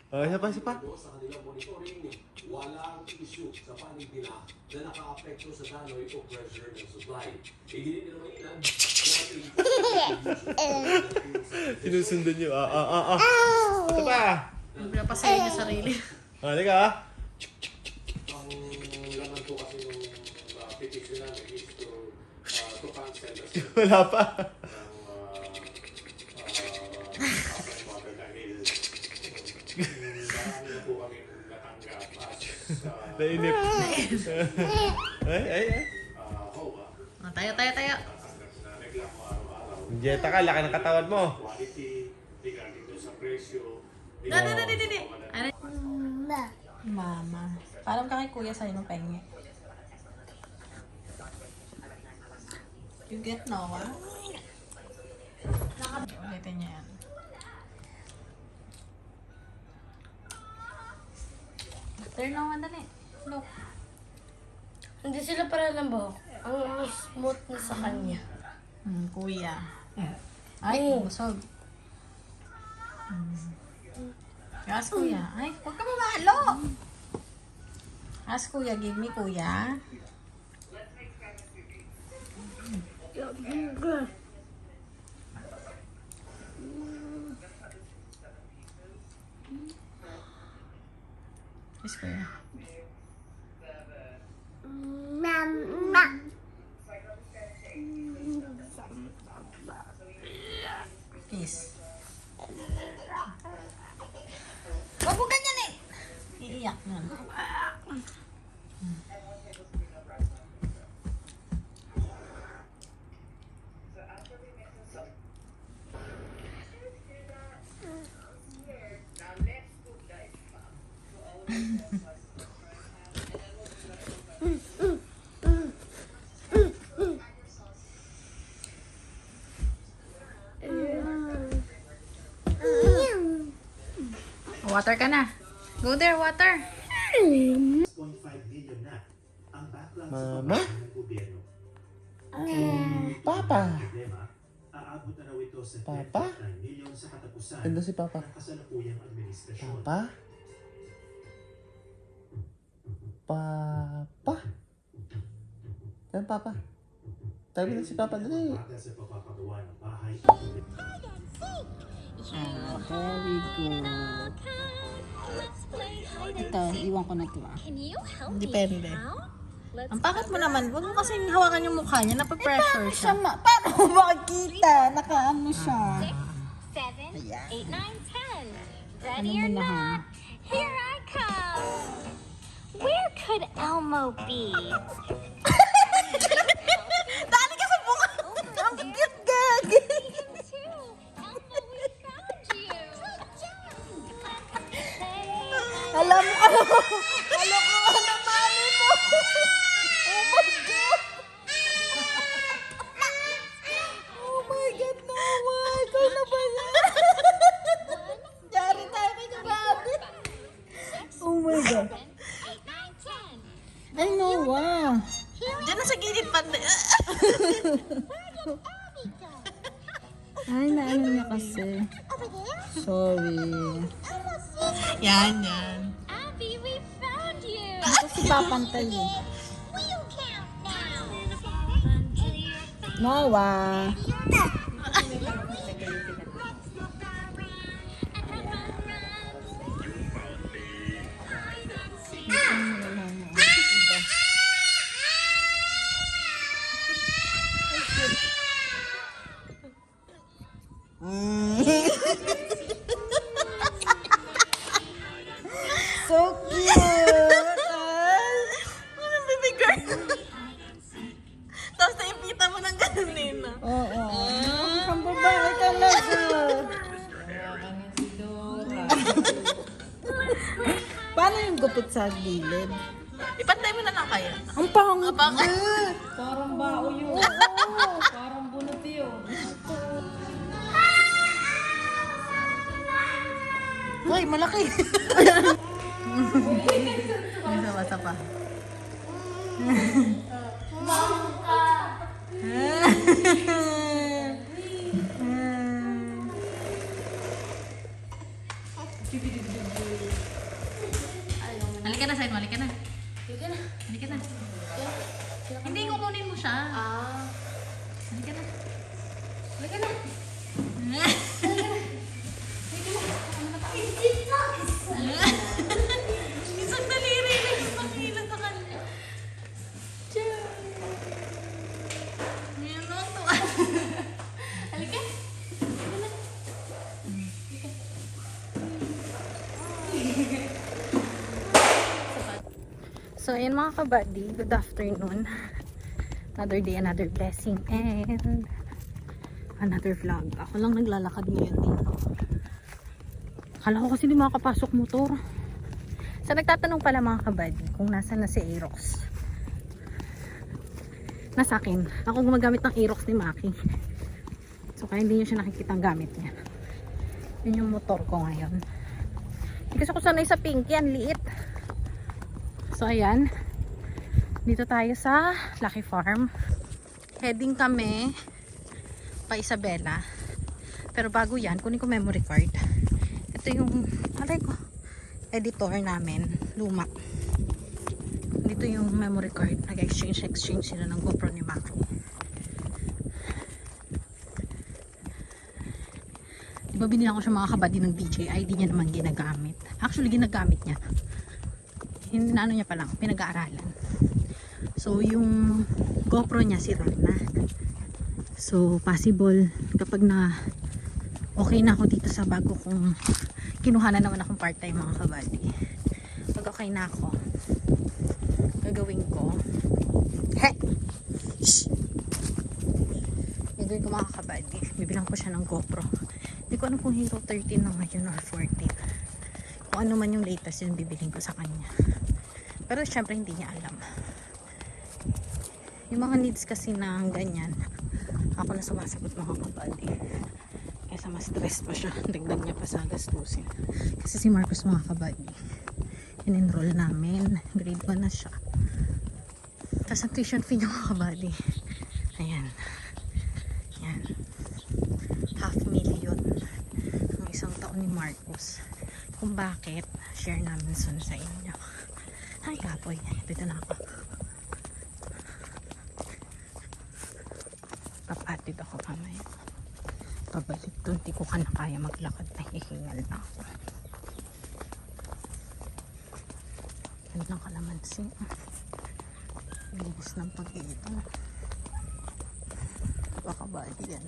Isa pa, isa pa. Sa kanilang monitoring, walang issue sa panig nila na naka-apekto sa daloy o pressure ng supply. Iginin naman ilan Sinusundan nyo. Ito pa. Pinapasaya niya sarili. Halika. ang laman po kasi nung petition namin is to cancel kasi Wala pa. ng water dahil marami na po kami natanggap as Nainip. Ay. HOA. Tayo. Natanggap na reklamo araw-araw. Jetta ka, laki ng katawan mo. Quality, regarding doon sa presyo. Dali. Mama. Parang ka kay kuya sa'yo ng penge. You get Noah? Ulitin niya yan. Turn Noah, dali. Look. Hindi sila para ng buhok. Ang smooth na sa kanya. Kuya. Ay, busog. Ask kuya. Ay, huwag ka mamalo. Ask kuya, give me kuya. Kiss kuya. Kiss. Wag mo ganyan eh. Iiyak na. Water ka na. Go there, water. 6.5 million na ang backlog sa Mama? pagkakas ng gobyerno. Papa. Problema, aabot na raw ito sa Papa? 39 million sa katapusan Ganda si Papa. ng kasalukuyang administrasyon. Papa? Papa? Saan Papa? Tabi na si Papa dali. Para sa pagpapagawa ng bahay Very good. Ito, iwan ko na ito Depende. Ang pakit mo naman, huwag mo kasing hawakan yung mukha niya, napapressure siya. Paano mo makikita? Nakaano siya. 7, 8, 9, 10. Ano Ready mo or na ha? not, here I come. Where could Elmo be? Dali ka sa mukha! Ang cute gag! Him too. Elmo, we found you. Good job. Alam mo, alam ko ano mami mo. Oh my God. Oh my God, Noah. Ikaw na ba yan? Yari tayo kay Gabi. Oh my God. 8, 9, 10. Ay, Noah. Diyan na sa gilid pa. Ay, naano niya kasi. Sorry. Yan. Abby, we found you. Ito si Papantay eh. We'll count now. Noah. So cute. Ano baby girl? Tapos naipita mo ng ganun nina. Oo. Ang babae talaga. Paano yung gupit sa gilid? Ipantay mo na lang kaya. Ang pangit. Bakit? Parang bao yun. Oo. Parang bunot yun. Uy, malaki. Isa pa. sa'yo, halika na. Halika na. Halika na. Hindi, kukunin mo siya. Halika na. Halika na. Isang daliri na yung makila sa kanya. Ngayon lang to. Halika. So, ayan mga kabady, good afternoon. Another day, another blessing, and another vlog. Ako lang naglalakad ngayon dito. Akala ko kasi di makakapasok motor. So, nagtatanong pala mga kabady kung nasa na si Aerox. Nasa akin. Ako gumagamit ng Aerox ni Maki. So, kaya hindi nyo siya nakikita ang gamit niya. Yun yung motor ko ngayon. Hindi kasi ako sanay sa Pinky, ang liit. So, ayan. Dito tayo sa Lucky Farm. Heading kami pa Isabela. Pero bago yan, kunin ko memory card. Ito yung, alay ko, editor namin. Luma. Dito yung memory card. Nag-exchange sila ng GoPro ni Maki. Diba binilang ko siya mga kabady ng DJI, di niya naman ginagamit. Actually, ginagamit niya. Ano niya pa lang, pinag-aaralan. So, yung GoPro niya sira na. So, possible kapag na okay na ako dito sa bago kong kinuha na naman akong part-time mga kabady. Pag okay na ako, gagawin ko gagawin ko mga kabady. Bibilang ko siya ng GoPro. Hindi ko alam kung Hero 13 na ngayon or 14. Kung ano man yung latest yun, bibiling ko sa kanya. Pero syempre hindi niya alam. Yung mga needs kasi na ganyan, ako na sumasagot mga kabady. Kaysa mas stress pa siya, dagdag niya pa sa gastusin. Kasi si Marcos mga kabady, in-enroll namin, grade 1 na siya. Tapos ang tuition fee niya mga kabady, ayan, yan, 500,000 ang isang taon ni Marcos. Kung bakit, share namin sun sa inyo. Ay kapoy, dito na ako. Papatid ako kamay. Pabalik doon, di ko ka na kaya maglakad, nahihingal na ako. Ano lang kalamansi. Bilis ng pag-iito. Kapakabadi yan.